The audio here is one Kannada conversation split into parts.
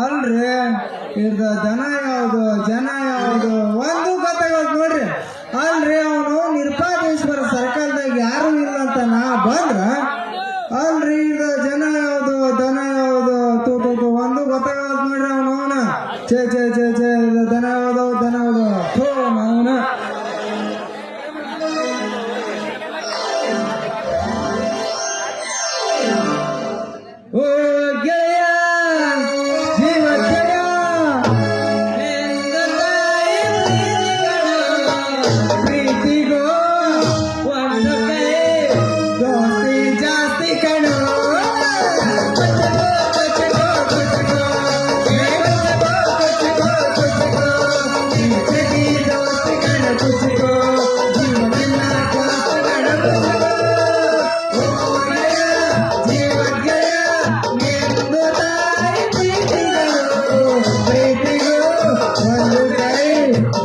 ಅಲ್ರಿ ಇರ್ದ ದನ ಯಾವುದು ಜನ ಯಾವುದು ಒಂದು ಗೊತ್ತಾಗೋದು ನೋಡ್ರಿ. ಅಲ್ರಿ ಅವನು ನಿರುಪಾದೇಶ್ವರ ಸರ್ಕಲ್ದಾಗ ಯಾರು ಇಲ್ಲ ಅಂತ ನಾ ಬಂದ್ರ ಅಲ್ರಿ ಇರ್ದ ಜನ ಯಾವುದು ದನ ಯಾವುದು ತೂ ಒಂದು ಗೊತ್ತಾಗೋದು ನೋಡ್ರಿ. ಅವನು ಚೇ ಚೇ ಚೇ ಚೇ ದನ ಯಾವುದು ದನ ಯಾವುದು ಥೋ ಅವನ ಓ ಗೆಳೆಯ ಜೀವ ಗೆಳೆಯ ಪ್ರೀತಿಗೋ ಒಂದು ಕೈ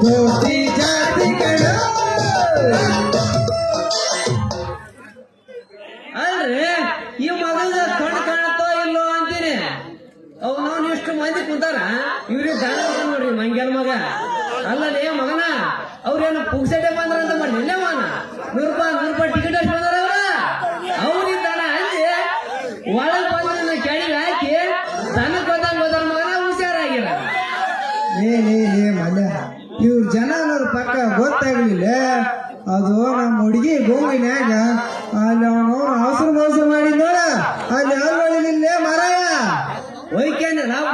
ದೋಸ್ತಿ ಜಾಸ್ತಿ ಕಣೋ ಅಲ್ರಿ ಈ ಮಗನ ಕಣ್ಣು ಕಾಣುತ್ತೋ ಇಲ್ಲೋ ಅಂತೀನಿ. ಅವ್ನು ಇಷ್ಟು ಮಂದಿ ಕುಂತಾರ ಇವ್ರಿಗೆ ದಾನ ನೋಡ್ರಿ ಮಂಗ್ಯಾನ ಮಗ ಅಲ್ಲೇ ಮಗನ ಅವ್ರೇನು ಪುಗ್ಸಟೆ ಬಂದ್ರ ಅಂತ ಮಾಡಿ ನಿನ್ನೆ ಮಾನ ನೂರು ರೂಪಾಯಿ ಟಿಕೆಟ್ ಅಷ್ಟು ಬಂದಾರ ಅವ್ರಿಗೆ ದಾನ ಅಂದಿ ಒಳಗ್ ಬಂದ ಕೆಳಗೆ ಹಾಕಿ ದನಕ್ಕೆ ಹೋದಾಗ ಮಗನ ಹುಷಾರಾಗಿಲ್ಲ. ಲೇ ಮಲ್ಯ ಇವ್ರ ಜನ ಅನ್ನೋರು ಪಕ್ಕ ಗೊತ್ತಾಗ್ಲಿಲ್ಲ. ಅದು ನಮ್ಮ ಹುಡುಗಿ ಗೋವಿನ್ಯಾಗ ಅಲ್ಲಿ ಅವನು ಅವಸರ ಮಾಡಿ ನೋಡ ಅಲ್ಲಿ ಅಲ್ಲೊಳಗಿಲ್ಲ ಮರಾಯ ಒಯ್ಕಂದ ಲಾಭ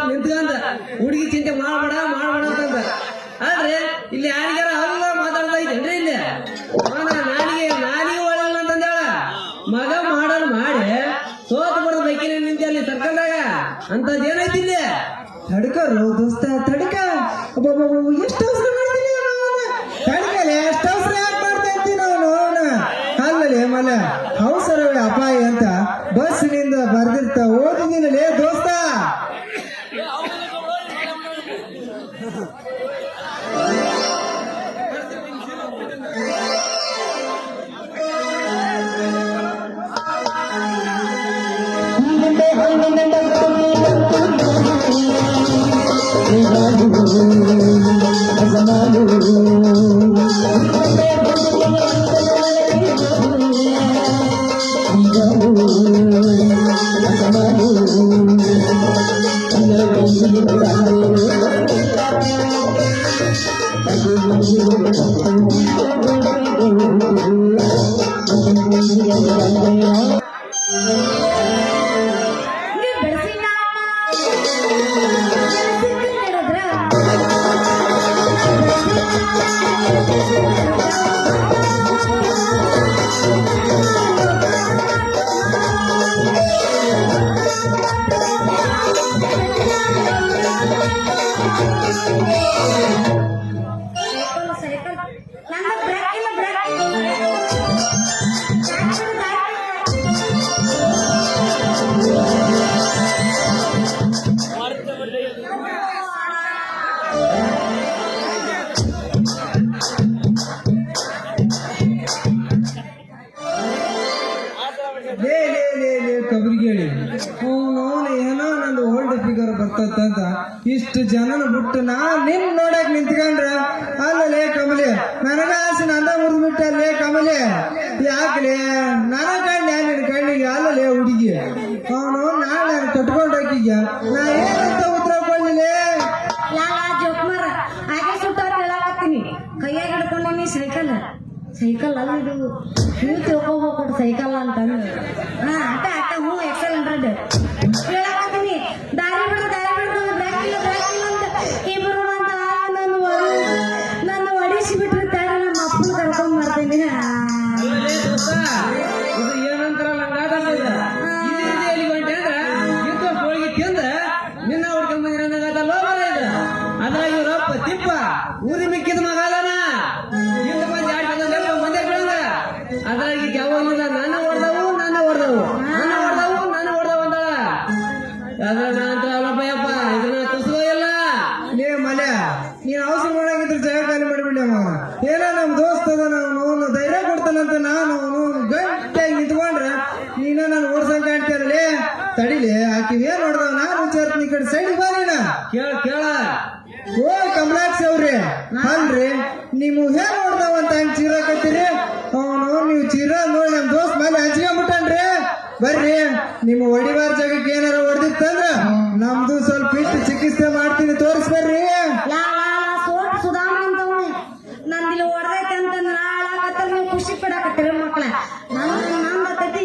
ನಿಂತ್ಕಂದ ಹುಡುಗಿ ಚಿಂತೆ ಮಾಡ್ಬೇಡ ಅಂತಂದ. ಆದ್ರೆ ಇಲ್ಲಿ ಯಾರಿಗಾರ ಅಲ್ಲ ಮಾತಾಡ್ತಾ ಇದ್ದೇನ್ರಿ ಇಲ್ಲಿ ನಾಲಿಗೆ ಒಳಗಲ್ಲ ಅಂತಂದೇಳ ಮಗ ಮಾಡಲ್ ಮಾಡಿ ಸೋತ್ ಬರೋದು ಬೈಕಿನ ನಿಂತೆ ಅಲ್ಲಿ ಸರ್ಕಲ್ದಾಗ ಅಂತದ್ ಏನೈತಿ ಇಲ್ಲಿ ತಡ್ಕರು ದೋಸ್ತ ತಡ್ಕ ಎಷ್ಟು ಅವಸರ ಮಾಡ್ತೀನಿ ತಡ್ಕಲೆ ಎಷ್ಟು ಅವಸರ ಯಾಕೆ ಮಾಡ್ತಾ ಇರ್ತೀನಿ ಅವನು ಅಲ್ಲಲೇ ಮಲ್ಲ ಅವಸರವೇ ಅಪಾಯ ಅಂತ ಬಸ್ಸಿನಿಂದ ಬರ್ದಿರ್ತ ಓದಿದಿಲ್ಲಲೇ ದೋಸ್ತ. ಕಬ್ರಿಗೇಳಿ ಅವನು ಏನೋ ನಂದು ಓಲ್ಡ್ ಫಿಗರ್ ಬರ್ತಂತ ಇಷ್ಟು ಜನನ ಬಿಟ್ಟು ನಾ ನಿನ್ ನೋಡಕ್ ನಿಂತ್ಕೊಂಡ್ರ ಅಲ್ಲಲೇ ಕಮಲಿ ನನಗ ಆಸೆ ನಂದ ಮುರಿದ್ಬಿಟ್ಟ ಅಲ್ಲೇ ಕಮಲಿ ಯಾಕಲೇ ನನ ಕಣ್ಣೆ ನಿನ್ ಕಣ್ಣಿಗೆ ಅಲ್ಲಲೇ ಹುಡುಗಿ ಅವನು ನಾಳೆ ಕಟ್ಕೊಂಡ್ ಹಾಕಿಗ ನಾ ಏನಂತ ಉತ್ತರ ಕೊಡ್ಲಿಲ್ಲ ಜೋಕ್ಮಾರ ಹಾಗೆ ಸುಟ್ಟ ಹೇಳಾಕತ್ತೀನಿ ಕೈಯಾಗ ಹಿಡ್ಕೊಂಡೀನಿ ಸೈಕಲ್ ಅಲ್ಲ ಇದು ನೀವು ತಿಳ್ಕೊಬೇಕು ಸೈಕಲ್ ಅಂತಂದು ಹಾ ಅಕ್ಕ ಅಕ್ಕ ಹ್ಞೂ XL100 ಹೇಳಕತ್ತೀನಿ ದಾರಿ ಬಿಡು ಬ್ರೇಕ್ ಇಲ್ಲ ಅಂತ ಇಬ್ರು ನನ್ನ ಒಡಿಸಿ ಬಿಟ್ರೆ ತಾರ ನಮ್ಮ ಅಪ್ಪನ ಕರ್ಕೊಂಡ್ ಬರ್ತೀನಿ ಅಲ್ಲಲೇ ದೋಸ್ತ, ಇದು ಏನಂತಾರಲ್ಲ ಹಂಗಾದ ಎಲ್ಲಿ ಹೊಂಟೆ ಅಂದ್ರ ಇದ್ದ ಹೋಳಿಗೆ ತಿಂದ ನಿನ್ನ ಹುಡ್ಕೊಂಡ್ ಬಂದಿರೋದಾಗಲ್ಲ ಇದು ಅದ್ರಾಗ ಇವ್ರಪ್ಪ ತಿಪ್ಪ ಊರಿ ಮಿಕ್ಕಿದ ಮಗ ಅದಾನ ಹಿಂದ ಬಂದು ಎರಡು ಮಂದಿ ಬೆಳೆದ ಅದ್ರಾಗ ಈಗ ಯಾವಾಗಿಲ್ಲ ನಾನು ಹೊಡೆದವು ಅಂದ ಅದ್ರ ನಂತರ ಅಲ್ಲಪ್ಪಯ್ಯಪ್ಪ ಇದನ್ನ ತುಸುವ ಇಲ್ಲ ಲೇ ಮಲ್ಯ ನೀನ್ ಅವಸರ ಮಾಡಾಗಿದ್ರೆ ಜಾಗ ಖಾಲಿ ಮಾಡಿಬಿಡ್ಲಿ ಮಗ ಏನೋ ನಮ್ ದೋಸ್ತ ಅದ ಅವನು ಧೈರ್ಯ ಕೊಡ್ತಾನಂತ ನಾನು ಗಂಟಾಗಿ ನಿಂತ್ಕೊಂಡ್ರೆ ನೀನ ನಾನು ಓಡ್ಸಂಗ್ ಕಾಣ್ತೀರಲೇ ತಡಿಲಿ ಆಕಿ ಏನ್ ನೋಡ್ದವ ನಾನು ವಿಚಾರ್ತೀನಿ ಈ ಕಡೆ ಸೈಡ್ ಬಾ ನೀನ ಕೇಳ ಓ ಕಮಲಾಕ್ಷಿ ಅವ್ರಿ ಅಲ್ರಿ ನೀವು ಏನ್ ನೋಡ್ದಾವ ಅಂತ ಹಂಗ್ ಚೀರಾಕತ್ತೀರಿ ಅವನು ನೀವು ಚೀರ ನೋಡಿ ನಮ್ ದೋಸ್ತ್ ಮೇಲೆ ಹಂಚ್ಕೊಂಡ್ಬಿಟ್ಟನ್ರಿ ಬರ್ರಿ ನಿಮ್ಮ ಹೊಡಿಬಾರ ಜಾಗಕ್ಕೆ ಏನಾರ ಹೊಡೆದಿತ್ತಂದ್ರ ನಮ್ದು ಸ್ವಲ್ಪ ಇಟ್ಟು ಚಿಕಿತ್ಸೆ ಮಾಡ್ತೀನಿ ತೋರಿಸ್ಬರ್ರಿ ಸೋಟ್ ಸುಧಾಮ ಅಂತವ್ನೆ ನಂದಿಲ್ಲಿ ಹೊಡೆದೈತೆ ಅಂತ ನಾಳಾಗತ್ತ ನೀವು ಖುಷಿ ಪಡಾಕತ್ತೀರಿ ಮಕ್ಳ ನಂದತೈತಿ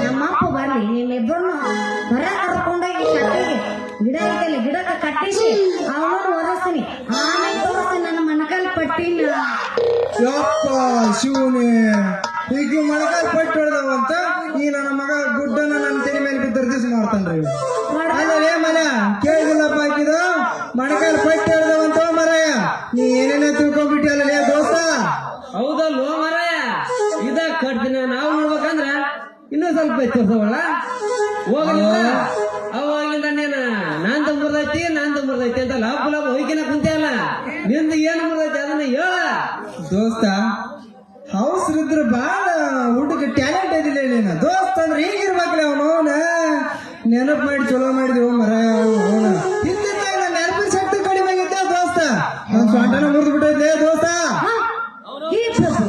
ನಮ್ಮ ಅಪ್ಪ ಬರ್ಲಿ ನಿಮ್ಮಿಬ್ಬರನ್ನು ಹೊರ ಕರ್ಕೊಂಡೋಗಿ ಕಟ್ಟಿಗೆ ಗಿಡ ಐತಲ್ಲ ಗಿಡಕ್ಕೆ ಕಟ್ಟಿಸಿ ಅವನು ಒರೆಸ್ತೀನಿ ಆಮೇಲೆ ತೋರಿಸ್ತೀನಿ ನನ್ನ ಮನಕಲ್ ಪಟ್ಟಿನ ಯಪ್ಪ ಶಿವನೇ ಈಗ ಮೊಳಕಾಲ್ ಪಟ್ಟು ಹೊಡೆದವಂತ ಈ ನನ್ನ ಮಗ ಗುಡ್ಡನ ನನ್ನ ತೆರೆ ಮೇಲೆ ಬಿದ್ದರು ದಿವಸ ಮಾಡ್ತಾನ್ರಿ ಅಲ್ಲೇ ಮನ ಕೇಳಿದಿಲ್ಲಪ್ಪ ಹಾಕಿದ ಮೊಣಕಾಲ್ ಪಟ್ಟು ಹೊಡೆದವಂತ ಮರಯ್ಯ ನೀ ಏನೇನೋ ತಿಳ್ಕೊಂಡ್ಬಿಟ್ಟಿ ಅಲ್ಲೇ ದೋಸ್ತ ಹೌದಲ್ವ ಮಾರಾಯ ಇದ ಕಟ್ದಿನ ನಾವು ನೋಡ್ಬೇಕಂದ್ರ ಇನ್ನೂ ಸ್ವಲ್ಪ ತೋರ್ಸವಳ ಹೋಗಲಿಲ್ಲ ಅವಾಗಿಂದ ನೀನ ನಂದು ಮುರ್ದೈತಿ ಅಂತ ಲಾಭ ಹೊಯ್ಕಿನ ಕುಂತೆ ಅಲ್ಲ ನಿಂದು ಏನು ಮುರ್ದೈತಿ ಅದನ್ನ ಹೇಳ ದೋಸ್ತ ಹೌಸ್ರಿದ್ರ ಬಾಳ ಹುಡುಗ ಟ್ಯಾಲೆಂಟ್ ಐದಿಲ್ಲ ನೀನು ದೋಸ್ತ ಅಂದ್ರೆ ಹೀಗಿರ್ಬೇಕ್ರಿ ಅವನು ನೆನಪು ಮಾಡಿ ಚಲೋ ಮಾಡಿದೆವು ಮರ ಅವನು ಹಿಂದಿನ ನೆನಪಿನ ಶಕ್ತಿ ಕಡಿಮೆ ಆಗೈತೆ ದೋಸ್ತ ನನ್ ಸ್ವಂಟನ ಮುರಿದು ಬಿಟ್ಟೈತೆ ದೋಸ್ತ हे प्रभु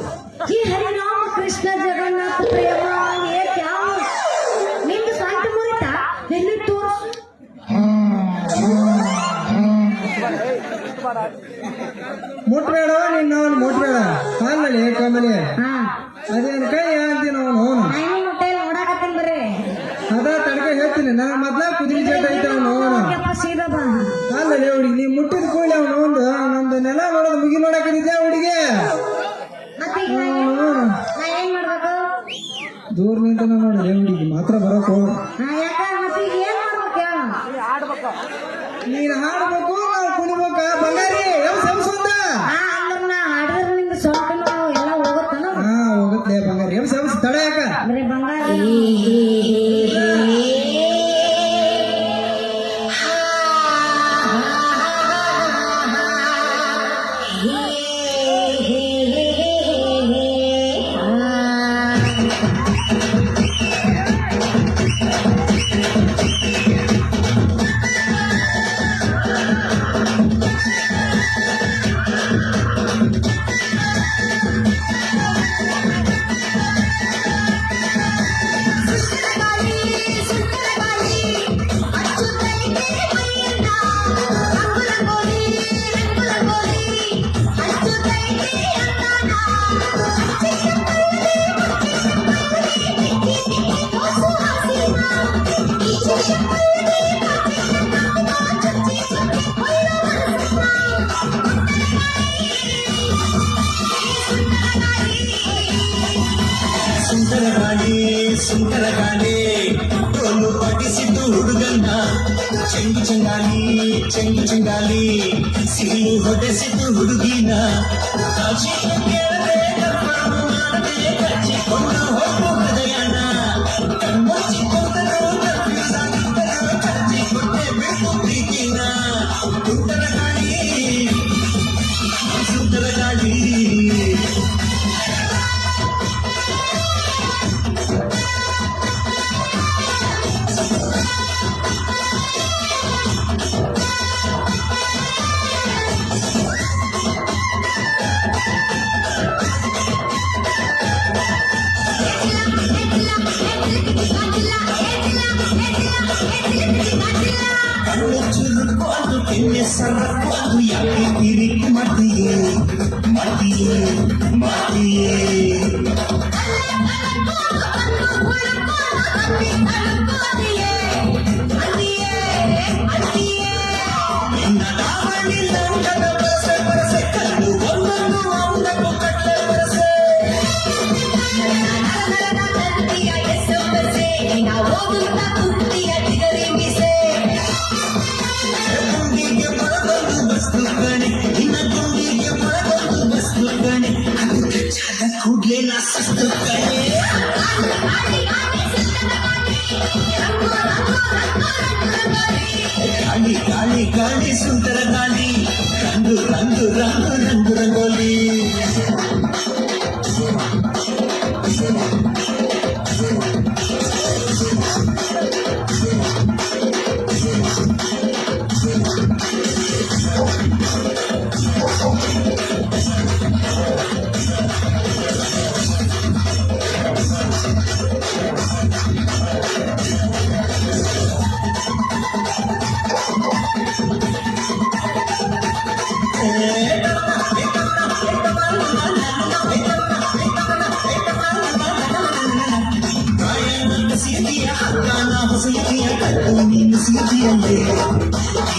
हे हरि राम कृष्ण जगन्नाथ प्रेम ये क्या हो ನಿಂದು ಸ್ವಂತ ಮುರಿತಾ ಎಲ್ಲಿ ತೋರ್ಸು ಮುಟ್ಬೇಡ ನಿನ್ನ ಅವನು ಮುಟ್ಬೇಡ ಅಲ್ಲಲ್ಲಿ ಕಮಲಿ ಹಾ ಅದೇನು ಕೈ ಅಂತೀನಿ ಅವನು ನಾನು ಮೊಟ್ಟೆಲ್ ನೋಡಾಕತ್ತೀನಿ ಬರ್ರಿ ಅದ ತಡ್ಕ ಹೇಳ್ತೀನಿ ನನ್ನ ಮೊದ್ಲ ಕುದುರೆ ಜಟ ಐತೆ ಅವನು ಯಪ್ಪ ಸೀದಾ ಬಾ ಅಲ್ಲಲ್ಲಿ ಹುಡುಗಿ ನೀ ಮುಟ್ಟಿದ ಕೂಲಿ ಅವನು ಒಂದು ನಂದು ನೆಲ ನೋಡೋದು ಮುಗಿ ನೋಡಾಕಿದ್ದೆ ಹುಡುಗಿ ಮತ್ತೆ ಈಗ ನಾ ಏನ್ ಮಾಡ್ಬೇಕು ದೂರ ನಿಂತ ನೋಡ್ರಿ ಹುಡುಗಿ ಮಾತ್ರ ಬರೋಕ್ ಹೋಗ ಯಾಕ ಮತ್ತೆ ಈಗ ಏನ್ ಮಾಡ್ಬೇಕು ಹೇಳು ನೀನ್ ಹಾಡ್ಬೇಕು ನಾವು ಕುಣಿಬೇಕ ಬಂಗಾರಿ ಸಂಸಂದ ಅಂದ್ರ ನಾ ಹಾಡಿದ್ರೆ ನಿಂಗೆ ಸ್ವಲ್ಪ ಎಲ್ಲ ಹೋಗುತ್ತಾನ ಹಾ ಹೋಗತ್ಲೆ ಬಂಗಾರಿ ಸಂಸ ತಡ ಯಾಕ ಬರೀ ಬಂಗಾರ ಸುಂದರಗಾಲಿ ಡೋಲು ಪಡಿಸಿದ್ದು ಹುಡುಗನ್ನ ಚೆಂಗಾಲಿ ಸಿಹಿ ಹೊಡೆಸಿದ್ದು ಹುಡುಗಿನ ಕಚ್ಚಿಕೊಂಡು ಹೋಗು ಹೃದಯನ ಕಣ್ಮುಚ್ಚಿಕೊಂಡರು ಕಚ್ಚಿಕೊಂಡೆ ಬೇಕು ಪ್ರೀತಿನ ಸುಂದರಗಾಳಿ ಸರ್ವಕ್ಕೊಂದು ಯಾಕೆ ಕಿರಿಕ್ ಮಾಡ್ತೀಯೇ ನಿನ್ನ ದಾವಣಿ ಲಂಕದ ಬರಸೆ ಬರಸೆ ಕಲ್ಲು ಒಂದೊಂದು ಒಂದಕ್ಕೂ ಕಟ್ಲೆ ಬರಸೆ ಗುಂಡಿಗೆ ಮೊಳಗೊಂದು ಬಸ್ತು ಕಣೆ ನಿನ್ನ ಗುಂಡಿಗೆ ಮೊಳಗೊಂದು ಬಸ್ತು ಕಣೆ ಅದು ಕಚ್ಚಾದ ಕೂಡ್ಲೆ ನಾ ಸಸ್ತು ಕಣೆ ಗಾಳಿ ಗಾಳಿ ಗಾಳಿ ಸುಂದರ ಗಾಳಿ ರಂಗು ರಂಗು ರಂಗು ರಂಗು ರಂಗೋಲಿ ಸಿಹಿಯ ಹತ್ತಾನ ಹೊಸಲಿಯ ಕಲ್ಲು ನೀನು ಸಿಹಿಯಲ್ಲೇ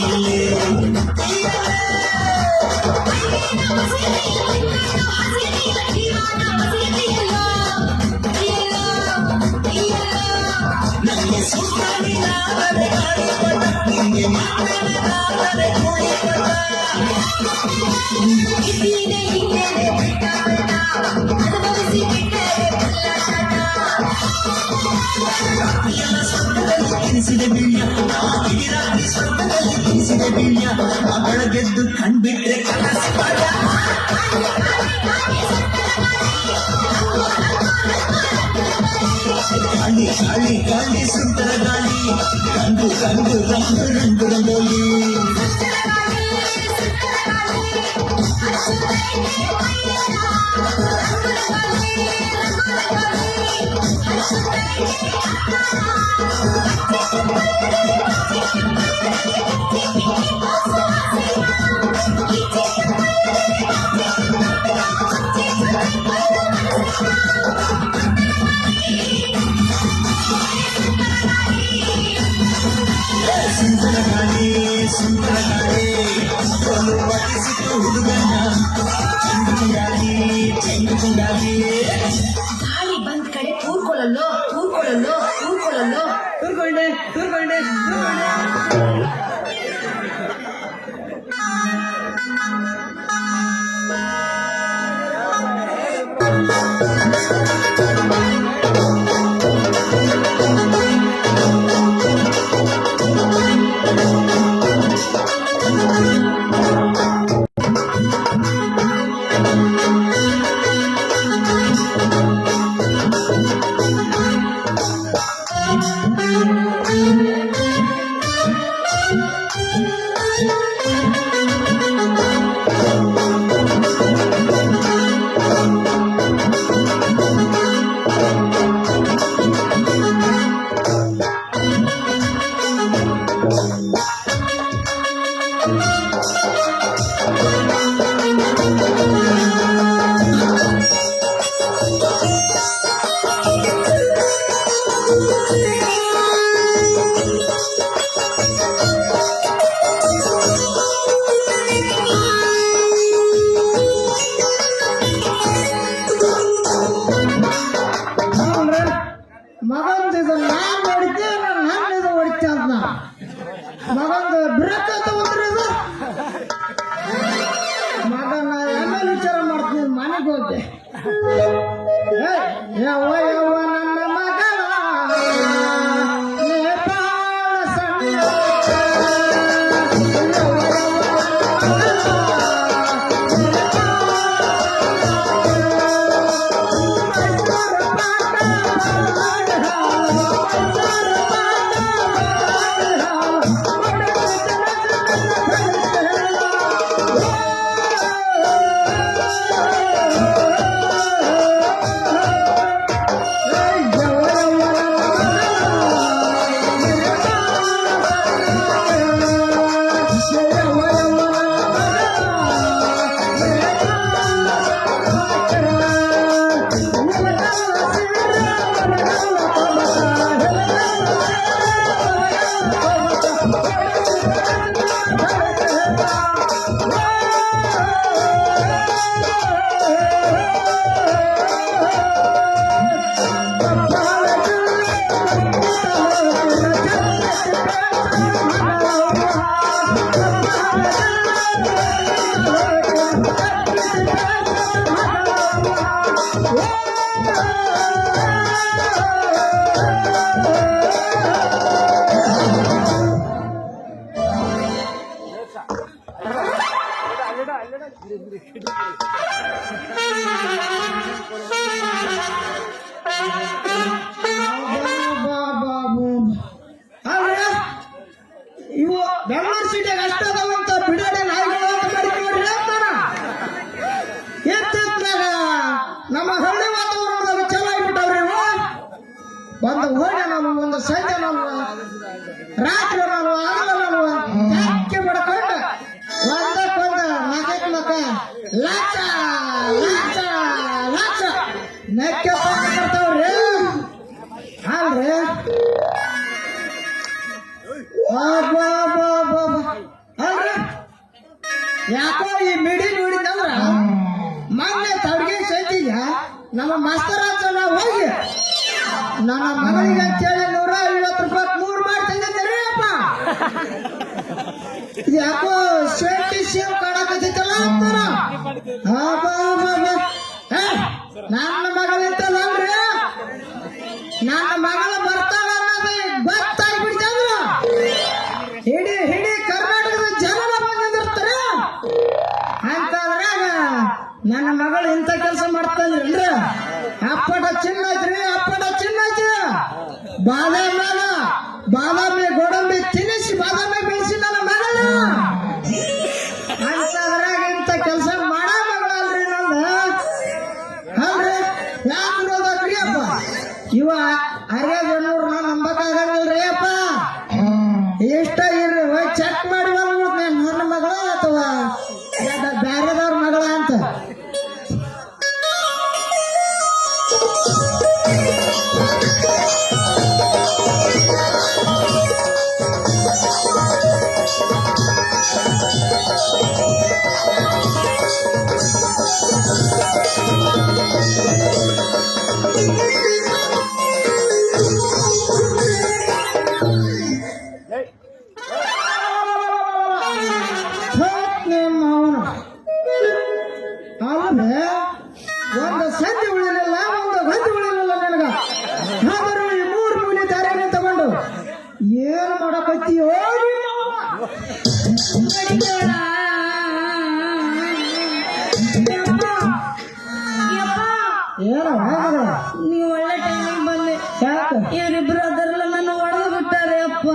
ಇಲ್ಲೇ ನನಗೆ ಸುತ್ತಾನಿನಾದರೆ ಗಾಳಿಪಟ ನಿಮಗೆ ಮಾತನಾದರೆ ಕೋಳಿಪಟ ಎಲ್ಲ ಸ್ವರ್ಗದಲ್ಲಿ ತಿನಿಸಿದ ಬೀಳ್ಯ ಇಡೀ ರಾತ್ರಿ ಸ್ವರ್ಗದಲ್ಲಿ ತಿನಿಸಿದ ಬೀಳ್ಯ ಬೆಳಗೆದ್ದು ಕಣ್ಬಿಟ್ರೆ ಕನಸು ಪಾಠ ಗಾಳಿ ಗಾಳಿ ಗಾಳಿ ಸುಂದರ ಗಾಳಿ ರಂಗು ರಂಗು ರಂಗು ರಂಗು ರಂಗೋಲಿ ಸುಂದರ ಗಾಳಿ ಒಂದು ಪಟ್ಟಿಸಿತು ಹುಡುಗನ ಚೆಂಗುಗಾಲಿ ಚೆಂಗುಗಾಲಿ ಗಾಳಿ ಬಂದ್ ಕಡೆ ಕೂರ್ಕೊಳ್ಳಲ್ಲೋ ಕೂರ್ಕೊಳ್ಳಲ್ಲೋ ಕೂರ್ಕೊಳ್ಳಲ್ಲೋ ತೂರ್ಕೊಂಡೆ ತೂರ್ಕೊಂಡೆ ತೂರ್ಕೊಂಡೆ ಮಗಂದು ನಾನ್ ಹೊಡಿತೀವಿ ನಾನು ಹೊಡಿತೀವಿ ಅಂತ ಮಗಂದು ಬ್ರೇಕ್ ಅಂತ ಬಂದ್ರದು ಮಗನ ಆಮೇಲೆ ವಿಚಾರ ಮಾಡ್ತೀನಿ ಮನೆಗೆ ಹೋಗಿ ಯವ್ವ ಯವ್ವ ನನ್ನ ಮಗನ ನೇಪಾಳ ಸಣ್ಣ ಸಂಜೆ ಅಲ್ವಾ ರಾತ್ರಿ ಅಲ್ವಾ ಆಗಲ್ಲಲ್ವಾ ಯಾಕೆ ಬಡ್ಕೊಂಡು ಒಂದಕ್ಕೊಂದು ಮಗಕ್ ಮಕ್ಕ ಲಾಚ ಲಾಚ ಲಾಚ ನೆಕ್ಕೆ ಬರ್ತಾವ್ರಿ ಅಲ್ರಿ ಅಲ್ರಿ ಯಾಕೋ ಈ ಮಿಡಿ ನೋಡಿದಂದ್ರ ಮೊನ್ನೆ ತಡ್ಗೆ ಸಂತಿಗ ನಮ್ಮ ಮಾಸ್ತರ್ ಹತ್ರ ಹೋಗಿ ನನ್ನ ಮಗಳಿಗೆ ಅಂತೇಳಿ ₹150 3 ಮಾಡಿ ತಂದಿದ್ದೀರಿ ಅಪ್ಪ ಯಾಕೋ ಶೆಟ್ಟಿ ಸೇವ್ ಕಾಣಕತ್ತೈತಲ್ಲ ಅಂತಾರ ನನ್ನ ಮಗಳಿಂತಲ್ಲ ಅಂದ್ರಿ ನನ್ನ ಮಗಳ ಬರ್ತಾಳ ಅನ್ನೋದು ಗೊತ್ತಾಗ್ಬಿಡ್ತಂದ್ರ ಹಿಡಿ ಕರ್ನಾಟಕದ ಜನ ಬಂದಿರ್ತಾರೆ ಅಂತಂದ್ರಾಗ ನನ್ನ ಮಗಳು ಇಂಥ ಕೆಲಸ ಮಾಡ್ತಾನ್ರಿ ಅಪ್ಪಟ ಚಿನ್ನ ಐತ್ರಿ ಅಪ್ಪಟ ಚಿನ್ನ ಐತಿ ಬಾದಾಮಿ ಗೋಡಂಬಿ ತಿನ್ನಿಸಿ ಬಾದಾಮಿ ಬೆಳೆಸಿ ನನ್ನ ಮಗಳು ಅಂತಂದ್ರಾಗ ಇಂಥ ಕೆಲಸ ಮಾಡ ಮಗಳಲ್ರಿ ನಂದು ಅಲ್ರಿ ಯಾಕೆ ನೋಡೋದ್ರಿ ಅಪ್ಪ ಇವ ಅರ್ಯಾಜನೂರ್ ನಂಬಕ್ಕಾಗಲ್ರಿ ಅಪ್ಪ ಇಷ್ಟ ಇರ್ರಿ ಚೆಕ್ ಮಾಡಿ ನನ್ನ ಮಗಳ ಅಥವಾ ಬ್ಯಾರೆದವ್ರ ಮಗಳ ಅಂತ ಅವನೇ ಒಂದು ಸಂಧಿ ಉಳಿಲಿಲ್ಲ ಒಂದು ಗಂಜಿ ಉಳಿಲಿಲ್ಲ ನನಗ ಆದರೂ ಈ 3 ಮೂಲೆ ದಾರಿಯನ್ನು ತಗೊಂಡು ಏನು ಮಾಡಕತ್ತೀಯೋ ಏನೋ ನೀವು ಒಳ್ಳೆ ಟೈಮಿಗೆ ಬಂದೆ ಯಾಕೆ ಇವರಿಬ್ರು ಅದರಲ್ಲ ನನ್ನ ಹೊಡೆದು ಬಿಟ್ಟಾರೆ ಅಪ್ಪ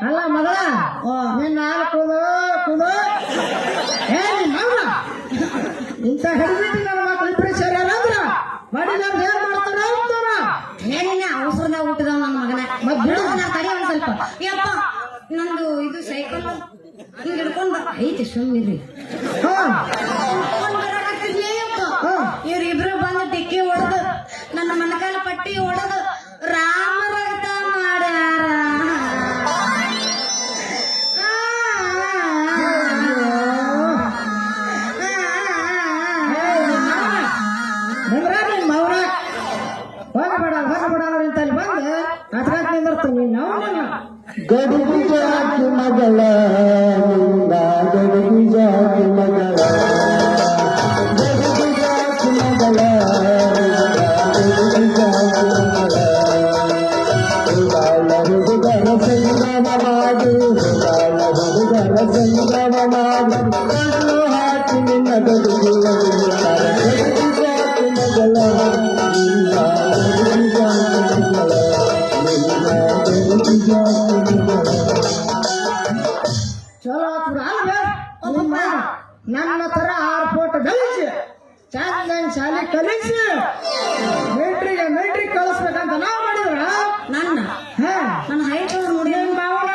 ಅಲ್ಲ ಮಗಳ ನಿನ್ನ ಹಾಲು ಕುದು ಇಂಥ ಹೆಣ್ಬಿಟ್ಟು ನನ್ನ ಮಕ್ಕಳು ಇಬ್ಬರು ಸೇರ್ಯಾರಂದ್ರ ಮಾಡಿದಾರ ಏನ್ ಮಾಡ್ತಾರ ಅಂತಾರ ಏನಿಲ್ಲ ಅವಸರದಾಗ ಹುಟ್ಟಿದವ ನನ್ನ ಮಗನ ಬಿಡೋಣ ತಡಿ ಒಂದ್ ಸ್ವಲ್ಪ ಯಪ್ಪ ನಂದು ಇದು ಸೈಕಲ್ ಹಿಂಗ್ ಹಿಡ್ಕೊಂಡ್ ಐತಿ ಸುಮ್ಮಿರ್ರಿ ಇವ್ರಿಬ್ರು ಬಂದು ಡಿಕ್ಕಿ ಹೊಡೆದು ನನ್ನ ಮನಕಾಲ ಪಟ್ಟಿ ಹೊಡೆದು ರಾಮರಕ್ತ ಮಾಡ್ಯಾರ ಹೊರಬೇಡ ಅಂತಲ್ಲಿ ಬಂದು ಅದ್ರಾಗ ನಿಂದಿರ್ತೀನಿ ನಾವು ಗಡಿಗೆ ಜಾತಿ ಮಗಳ ಗಡಿಗೆ ಜಾತಿ ಮಗಳ ಗಡಿಗೆ ಜಾತಿ ಮಗಳ ಗಡಿಗೆ ಜಾತಿ ಮಗಳ ಹುಡುಗರ ಸಂಗಮ ಮಾಡಿ ಹುಡುಗರ ಸಂಗಮ ಮಾಡಿ ಕಣ್ಣು ಹಾಕಿ ನಿನ್ನ ಗಡಿಗೆ ಗಡಿಗೆ ಜಾತಿ ಮಗಳ ಚಲೋ ನನ್ನ ತರ 6 ಫೋಟೋ ಗಳಿಸಿ ಚಂದಂಗ್ ಶಾಲೆ ಕಲಿಸಿ ಮಿಲ್ಟ್ರಿ ಕಳಿಸ್ಬೇಕಂತ ನಾವ್ ಮಾಡಿದ್ರ ನನ್ನ ಹೈಟ್ ನೋಡಿ ನಿನ್ ಮಾವನ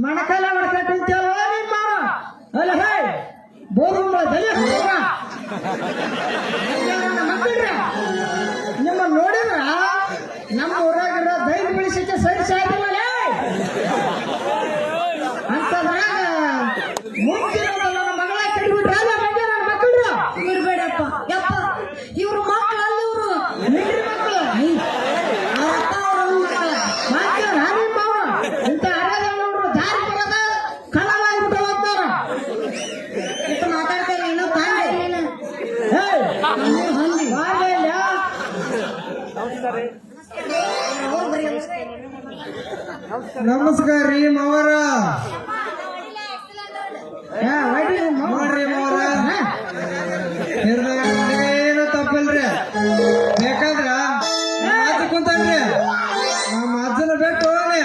ಮಣಕಾಲ ಹೊಡ್ಕೊಂತಿಂತಲ್ವ ನಿನ್ ಮಾವ ಅಲ್ಲ ಹೇ ಬೋಧುಂಬಳ ದಯ ನನ್ನ ಮಕ್ಕಳ್ರ ನಿಮ್ಮ ನೋಡಿದ್ರ ನಮ್ಮ ಊರಾಗಿರೋ ದೈವ ಬೆಳೆಸಕ್ಕೆ ಸರಿ ಸಾಯ್ತಿಲ್ಲ ಅಂತದ್ರಾಗ ಮುಂದಿನ ನನ್ನ ಮಗಳ ಕೆಡ್ಬಿಟ್ರಲ್ಲ ಮಂಡ್ಯ ನನ್ನ ಮಕ್ಕಳ್ರು ಇರ್ಬೇಡಪ್ಪ ಯಪ್ಪ ಇವ್ರ ಮಕ್ಕಳು ಅಲ್ಲಿ ಇವ್ರು ಮಿಲ್ಟ್ರಿ ಮಕ್ಕಳು ಅವ್ರ ಅಪ್ಪ ಅವ್ರ ಮಕ್ಕಳ ಮಾತ್ರ ನಿಮ್ಮ ಮಾವ ಇಂಥ ಅರಾಜನವರು ದಾರಿ ಬರೋದ ಕಳ್ಳವಾಗ್ಬಿಟ್ಟು ಹೋಗ್ತಾರ ಇಟ್ಟು ಮಾತಾಡ್ತಾರೆ ಏನೋ ತಾಂಡೆ ಹೊಂದಿ ನಮಸ್ಕಾರ ರೀ ಮಾವರ ನೋಡ್ರಿ ಮಾವರ ಏನು ತಪ್ಪಿಲ್ರಿ ಬೇಕಾದ್ರ ನಮ್ಮ ಅಜ್ಜ ಕುಂತಾನ್ರಿ ನಮ್ಮ ಅಜ್ಜನ ಬಿಟ್ಟು ಹೋಗ್ರಿ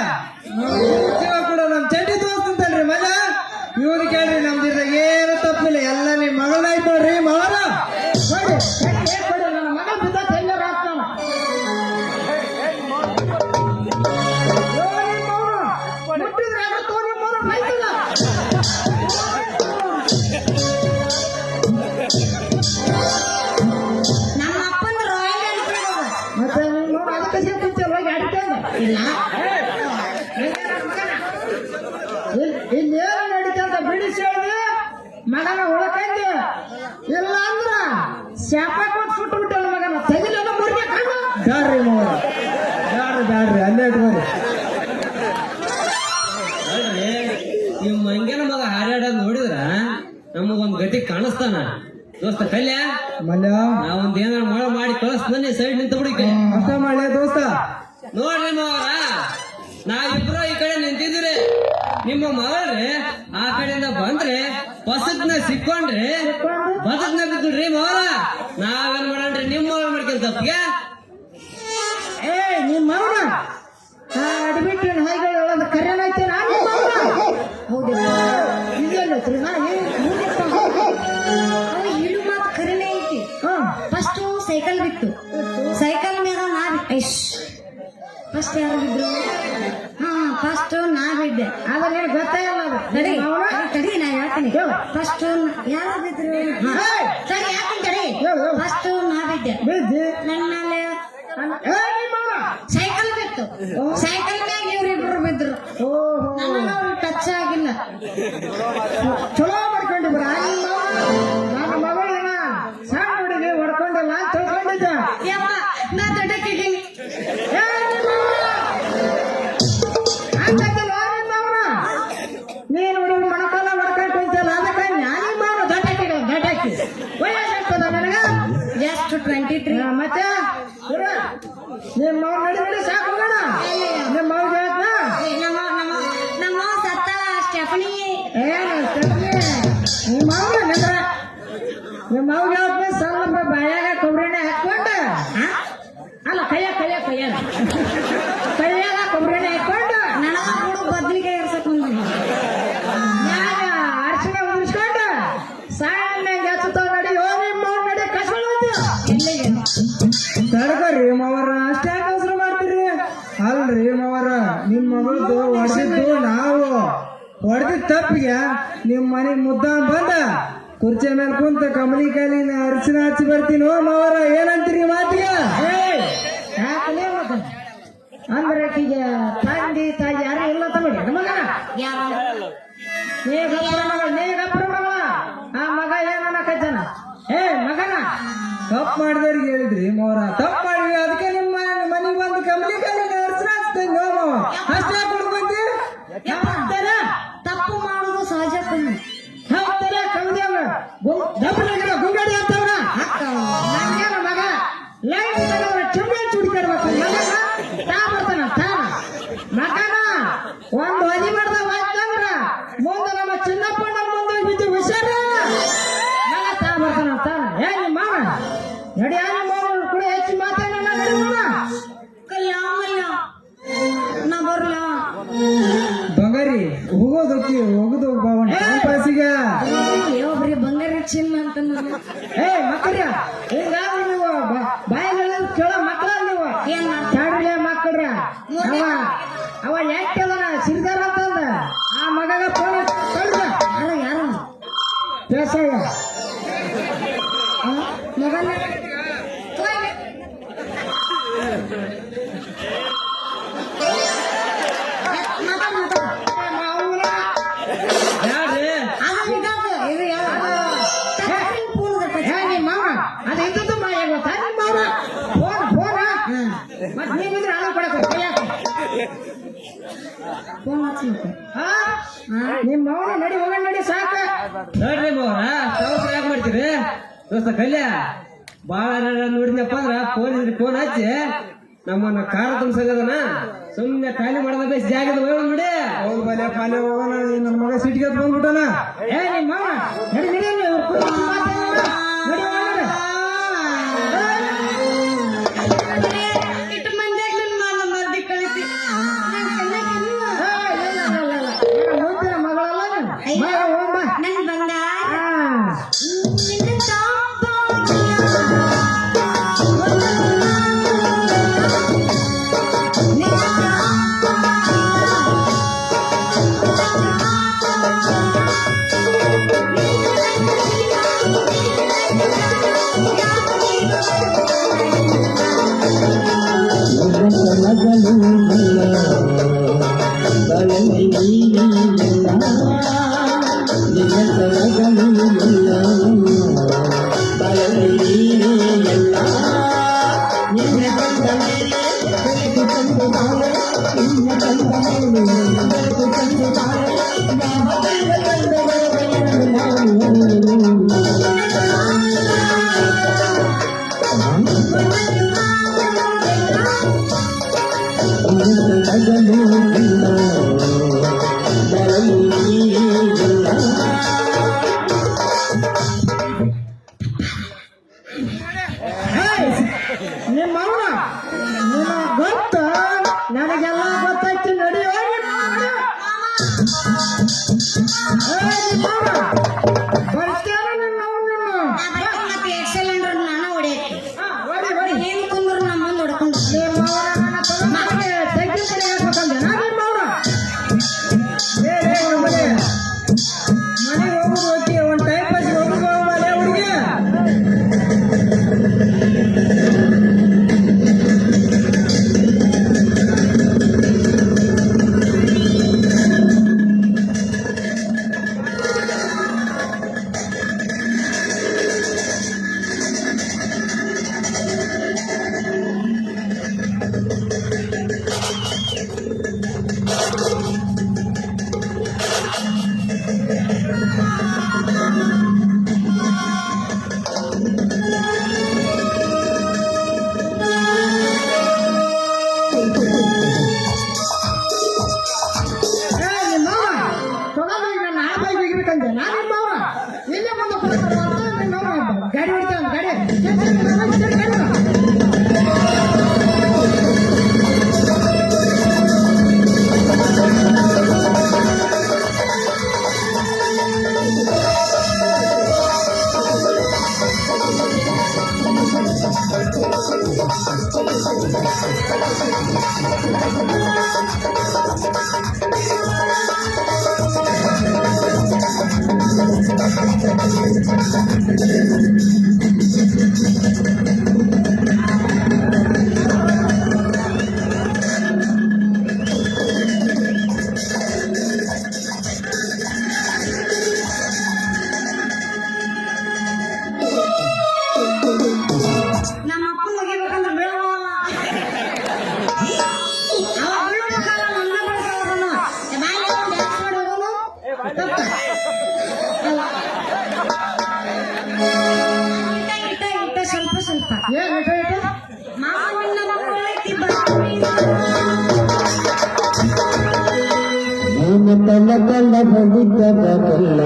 ಮತ್ತೆ ನೀನು ಅದಕ್ಕೆ ಸೇರ್ಕೊಂತಲ್ಲ ಗಾಡಿ ತಂದ ಇಲ್ಲ ಇಲ್ಲೇನು ನಡೀತಂತ ಬಿಡಿಸಿ ಹೇಳಿದೆ ಮಗನ ಉಳಕಂದೆ ಇಲ್ಲ ಅಂದ್ರ ಶಾಪ ಕೊಟ್ಟು ಸುಟ್ಟು ಬಿಟ್ಟಲ್ಲ ಮಗನ ತೆಗಿಲ್ಲ ಮುರ್ಗೆ ಕಣ್ಣು ಬ್ಯಾಡ್ರಿ ಮೋರ ಬ್ಯಾಡ್ರಿ ಅಲ್ಲೇ ಇಟ್ಕೋರಿ ಅಲ್ರಿ ಇವ್ ಮಂಗ್ಯನ ಮಗ ಹಾರಾಡೋದ್ ನೋಡಿದ್ರ ನಮಗೊಂದ್ ಗತಿ ಕಾಣಿಸ್ತಾನ ದೋಸ್ತ ಕಲ್ಯ ಮಲ್ಯ ನಾವೊಂದ್ ಏನಾರ ಮಾಡಿ ಕಳಿಸ್ತಾನೆ ಸೈಡ್ ನಿಂತ ಬಿಡಿಕೆ ಅರ್ಥ ಮಾಡ್ಯ ದೋಸ್ತ ನೋಡ್ರಿ ಮಾವರ ನಾವಿಬ್ರು ಈ ಕಡೆ ನಿಂತಿದ್ರಿ ನಿಮ್ಮ ಮಗಳ್ರಿ ಆ ಕಡೆಯಿಂದ ಬಂದ್ರೆ ಪಸಕ್ನ ಸಿಕ್ಕೊಂಡ್ರಿ ಬಸಕ್ನ ಬಿದ್ದುಡ್ರಿ ಮಾವರ ನಾವೇನ್ ಮಾಡಣ್ರಿ ನಿಮ್ಮ ಮಗಳು ಮಾಡ್ಕೊಂಡ್ ತಪ್ಪಿಗೆ ಏ ನಿಮ್ಮ ಮೌನ ಅಡ್ಬಿಟ್ಟು ಹಾಗೆ ಒಂದು ಕರೆನೈತೆ ನಾನು ಹೌದಿಲ್ಲ ಇದೆಲ್ಲತ್ರಿ ನಾ ಅವ ಇಳು ಮಾತು ಖರೇನೆ ಐತಿ ಫಸ್ಟ್ ಸೈಕಲ್ ಬಿತ್ತು ಸೈಕಲ್ ಮೇಲೆ ನಾ ಫಸ್ಟ್ ಯಾರು ಬಿದ್ರು ಹಾ ಫಸ್ಟ್ ನಾ ಬಿದ್ದೆ ಆದ್ರೆ ನಿನಗೆ ಗೊತ್ತೇ ಇಲ್ಲ ಅದು ತಡಿ ತಡಿ ನಾ ಹೇಳ್ತೀನಿ ಫಸ್ಟ್ ಯಾರು ಬಿದ್ರು ಸರಿ ಯಾಕಂತ ತಡಿ ಫಸ್ಟ್ ನಾ ಬಿದ್ದೆ ಬಿದ್ದಿ ನನ್ನ ಮೇಲೆ ಏ ನಿಮ್ಮ ಮೌನ ಸೈಕಲ್ ಬಿತ್ತು ಸೈಕಲ್ ಮ್ಯಾಗ ಇವ್ರಿಬ್ರು ಬಿದ್ರು ಓಹೋ ನನ್ನ ಟಚ್ ಆಗಿಲ್ಲ ಚಲೋ ಮಾಡ್ಕೊಂಡು ಬರ ನನ್ನ ಮಗಳಿನ ಸಣ್ಣ ಹುಡುಗಿ ಹೊಡ್ಕೊಂಡಿಲ್ಲ ಅಂತ ತಿಳ್ಕೊಂಡಿದ್ದೆ ಯಪ್ಪ ನಾ ದೊಡ್ಡಕ್ಕಿದ್ದೀನಿ ಏ ನಿಮ್ಮ ಮೌನ ಅಂತಕ್ಕಿಲ್ಲ ನಿಮ್ಮವನ ನೀನು ಹುಡುಗ ಮಣಕಾಲ ಹೊಡ್ಕೊಂಡು ಕುಂತಲ್ಲ ಅದಕ್ಕೆ ನಾನು ಮಾಡ ದೊಡ್ಡಕ್ಕಿ ವಯಸ್ಸಾಗ್ತದ ನನಗ ಜಸ್ಟ್ 23 ಮತ್ತೆ ನಿಮ್ಮ ಮೌನ ನಡಿ ಸಾಕು ಬೇಡ ನಿಮ್ಮ ಮೌನ ಹೇಳ್ತಾ ನಮ್ಮ ಸತ್ತ ಸ್ಟೆಫನಿ ಏನು ನಿಮ್ಮ ಮೌನ ನಿಂದ್ರ ನಿಮ್ಮ ಮೌನ ಹೇಳ್ತಾ ಸ್ವಲ್ಪ ಬಾಯಾಗ ಕೊಬ್ಬರಿನ ಹಾಕ್ಕೊಂಡ ಅಲ್ಲ ಕೈಯಾಗ ಕೊಬ್ಬರಿನ ಹಾಕ್ಕೊಂಡು ನನಗ ಕೂಡ ಬದ್ನಿಕಾಯಿ ಇರ್ಸಕ್ ಮ್ಯಾಗ ಅರ್ಶಿನ ಉದಿಸ್ಕೊಂಡು ಸಣ್ಣ ಹಚ್ಚುತ್ತಾವ ನಡಿ ಓ ನಿಮ್ಮ ಮೌನ ನಡಿ ಕಸ್ಕೊಂಡು ತಡ್ಕೊರಿ ಮಾವರ ಅಷ್ಟೇ ಅವಸರ ಮಾಡ್ತೀರಿ ಅಲ್ರಿ ಮಾವರ ನಿಮ್ ಮಗಳದು ಹೊಡೆದಿದ್ದು ನಾವು ಹೊಡೆದಿದ್ದ ತಪ್ಪಿಗೆ ನಿಮ್ ಮನೆ ಮುದ್ದ ಬಂದ ಕುರ್ಚಿ ಮೇಲೆ ಕುಂತ ಕಮಲಿ ಕಾಲಿನ ಅರಿಶಿನ ಹಚ್ಚಿ ಬರ್ತೀನಿ ಓ ಮಾವರ ಏನಂತೀರಿ ಮಾತಿಗೆ ಅಂದ್ರೆ ಆಕಿಗೆ ತಂದೆ ತಾಯಿ ಯಾರು ಇಲ್ಲ ತಗೊಳ್ಳಿ ಮಗನ ಯಾರು ನೀ ಗಪ್ಪರ ಮಗಳ ಆ ಮಗ ಏನನ್ನಕೈತನ ಏ ಮಗನ ತಪ್ಪು ಮಾಡಿದವ್ರಿಗೆ ಹೇಳಿದ್ರಿ ಮೋರ ತಪ್ಪು ಮಾಡಿದ್ವಿ ಅದಕ್ಕೆ ನಿಮ್ಮ ಮನೆಗೆ ಬಂದು ಕಮಲಿ ಕಾಲಿನ ಅರಿಶಿನ ಹಚ್ತೇನೆ ಮಾವ ಅಷ್ಟೇ ಕುಡ್ಕೊಂತಿ ತಪ್ಪು ಮಾಡುದು ಸಹಜ ಕಣ್ಣು ಹೌದಲ್ಲ ಕಮಲಿಯವ ದಬ್ಬನ ಗುಂಗಡಿ ಅಂತವ್ರ ನಂಗೇನ ಮಗ ಲೈಟ್ ತಗೊಂಡ್ರೆ ಚುಮ್ಮೆ ಚುಡಿಕಾಡ್ಬೇಕು ಮಗನ ತಾ ಬರ್ತಾನ ತಾನ ಮಗನ ಒಂದು ಹೊದಿ ಮಾಡ್ದ ಅಂತಂದ್ರ ಮುಂದೆ ನಮ್ಮ ಚಿನ್ನಪ್ಪಣ್ಣ ಮುಂದೆ ಬಿದ್ದು ಹುಷಾರ ಮಗ ತಾ ಬರ್ತಾನ ತಾನ ಏ ನಿಮ್ಮ ಮಾವ ನಡಿ ಆ ನಿಮ್ಮ ಮಾವ ಕೂಡ ಹೆಚ್ಚು ಮಾತಾಡ ನಡಿ ಮಾವ ಕಲ್ಯ ನಾ ಬರ್ಲ ಬಂಗಾರಿ ಹೋಗೋದು ಬಾವಣ್ಣ ಪಾಸಿಗೆ ಒಬ್ರಿ ಬಂಗಾರ ಚಿನ್ನ ಅಂತ ನಾನು ಏ ಮಕ್ಕಳ್ಯ ಹಿಂಗಾಗಿ ನೀವು ಬಾಯಿಗಳ ಕೇಳೋ ಮಕ್ಕಳ ನೀವು ಏನ್ ಮಾಡ್ತಾರೆ ಚಾಡ್ರಿ ಮಕ್ಕಳ್ರ ಅವ ಯಾಕೆ ಸಿರಿದಾರ ಅಂತಂದ ಆ ಮಗಗ ಫೋನ್ ಕಳ್ದ ಯಾರು ಯಾರು ಬೇಸಾಯ ಮಗನ ಯಾರ್ರಿ ಮಾವ ಅದು ಇದ್ದದ್ದು ಮಾಯ ಗೊತ್ತಾ ನಿಮ್ಮ ಮಾವ ಫೋನ್ ಮತ್ತೆ ನೀವಿದ್ರೆ ಹಣ ಕೊಡಕ್ಕೆ ನಿಮ್ಮ ಮಾವನ ನಡಿ ಹೋಗೋಣ ನಡಿ ಸಾಕ ನೋಡ್ರಿ ಮಾವರ ಸವಸ್ರ ಯಾಕೆ ಮಾಡ್ತೀರಿ ದೋಸ್ತ ಕಲ್ಯ ಬಾಳ ನೋಡಿದ್ನಪ್ಪ ಅಂದ್ರ ಫೋನ್ ಹಚ್ಚಿ ನಮ್ಮನ್ನ ಕಾರ ತುಂಬಿಸಗದನ ಸುಮ್ನೆ ಖಾಲಿ ಮಾಡದ ಬೇಸ್ ಜಾಗದ ಹೋಗೋಣ ನೋಡಿ ಹೌದು ಬಲೆ ಪಾಲೆ ಹೋಗೋಣ ನನ್ನ ಮಗ ಸಿಟಿಗೆ ಬಂದ್ಬಿಟ್ಟನ ಏ ನಿಮ್ಮ ಮಾವ ನಡಿ ನಡಿ ನೀವು ನಡಿ ಹೋಗೋಣ ಇಟ್ಟು ಮಂದಿ ಮರ್ದಿ ಕಳಿಸಿ ಮುಂದಿನ ಮಗಳಲ್ಲ ಮಗ ಹೋಗಮ್ಮ ನನ್ ಬಂಗಾರ ಹಾ ನಿನ್ನ ತಾಪ ಬೆಳಕು ತಂದು ತಾಳೆ ನಿನ್ನ ತಂದ ಮೇಲೆ ಬೆಳಕು ತಂದು ತಾಳೆ ಯಾವ ತಂದ ತಂದವರನ್ನು ನಿಮ್ಮ ಅವನ ನಿನ್ನ ಗೊತ್ತ ನನಗೆಲ್ಲ ಗೊತ್ತಾಯ್ತು ನಡಿ ಹೋಗಿ ಬರ್ತೇನೆ ನಿನ್ನ ಮತ್ತೆ ಎಕ್ಸೆಲೆಂಟ್ ನಾನು ಹೊಡೆಯಕ್ಕೆ ಹೊಡಿ ಹೊಡಿ ಏನ್ ಕುಂದ್ರು ನಮ್ಮ ಮುಂದೆ ಹೊಡ್ಕೊಂಡು ನಿಮ್ಮ ಅವನ ನನ್ನ ತಗೊಂಡ್ಬಂದೆ ತೆಗ್ಗಿನ ಕಡೆ ಹಾಕ್ಬೇಕಂದೆ ನಾ ನಿಮ್ಮ ಅವನ ಮನೆಗೆ ಹೋಗುದು ಓಕೆ ಒಂದು ಟೈಮ್ ಪಾಸ್ ಹೋಗುದು ಹೋಗಲೇ ಹುಡುಗಿ ಗಾಡಿ ಹೊಡಿತಾನ ಗಾಡಿ ನಮ್ಮ ಅಪ್ಪನ ಮುಗಿಬೇಕಂದ್ರೆ ಬೀಳವ ಅವ ಬೀಳ್ಬೇಕಲ್ಲ ನನ್ನ ಬೀಳ್ತಾವ್ರನು ಬಾಯಲ್ಲಿ ಒಂದು ಡ್ಯಾನ್ಸ್ ಮಾಡಿ ಹೋಗೋನು ಇಟ್ಟ ಸ್ವಲ್ಪ ಸ್ವಲ್ಪ ಮಾವ ನಿನ್ನ ಮಕ್ಕಳೈತಿ ನೀನು ತನ್ನ ತನ್ನ ಬಂದಿದ್ದಲ್ಲ ಬಲ್ಲ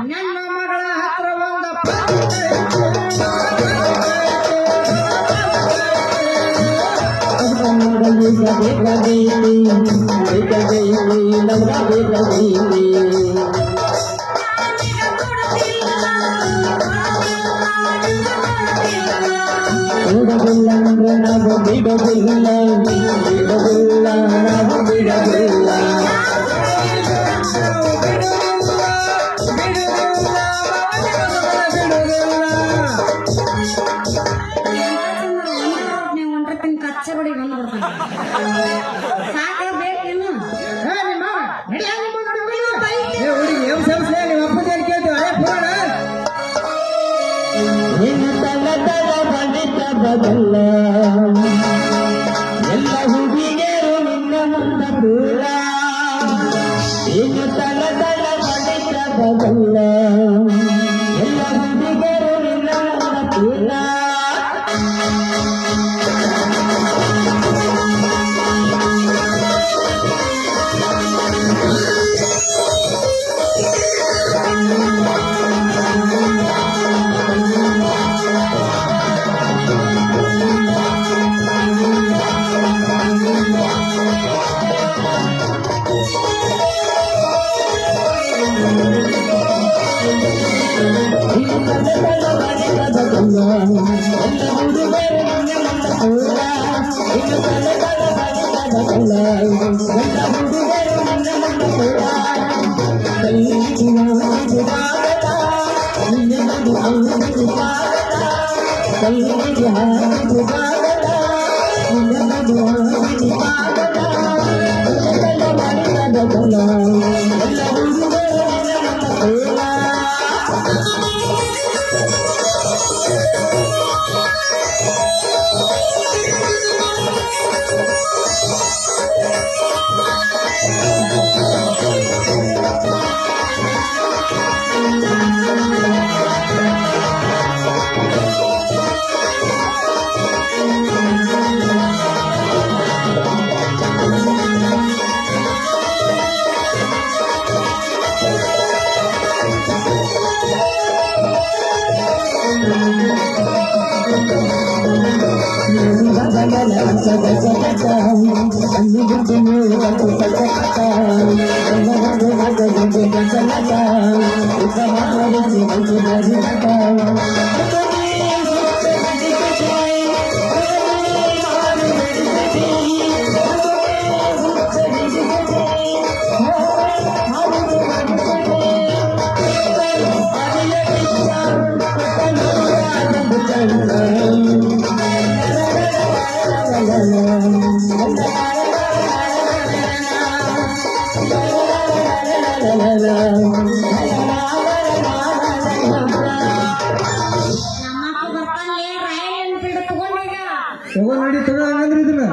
ನನ್ನ ಮಗಳ ಹತ್ರ ಒಂದು ನಾವು ಬಿಡೋದಿಲ್ಲ ಬಿಡೋದಿಲ್ಲ ನಾವು ಬಿಡೋದಿಲ್ಲ ನೀವು ಒಂದ್ರಪ್ಪಿನ ಕಚ್ಚೆ ಬಡಿ ಬಂದ್ಬಿಡ್ತಾನೆ ಸಾಕ ಬೇಕಿನ್ನು ಹುಡುಗಿ ಏನ್ ಸಂಸ್ಥೆ ನಿಮ್ಮ ಅಪ್ಪನ ಕೇಳ್ತೀವಿ ಹಳೆ ಪುರಾಣ ನಿನ್ನ ತಲ ತಲ ಬಂದಿದ್ದ ಬದಲ್ಲ ಎಲ್ಲ ಹುಡುಗಿಯರು ನಿನ್ನ ಮುಂದ ದೂರ ನಿನ್ನ ತಲ ತಲ ಬಂದಿದ್ದ ಬದಲ್ಲ ಎಲ್ಲ ಹುಡುಗಿಯರು ನಿನ್ನ ಮುಂದ ದೂರ ನಮ್ಮಪ್ಪ ಬರ್ತಾನೆ ರಾಯಲ್ ಎನ್ಫೀಲ್ಡ್ ತಗೊಂಡೀಗ ತಗೋ ನಡಿ ತಗೋ ಹಂಗಂದ್ರೆ ಇದನ್ನ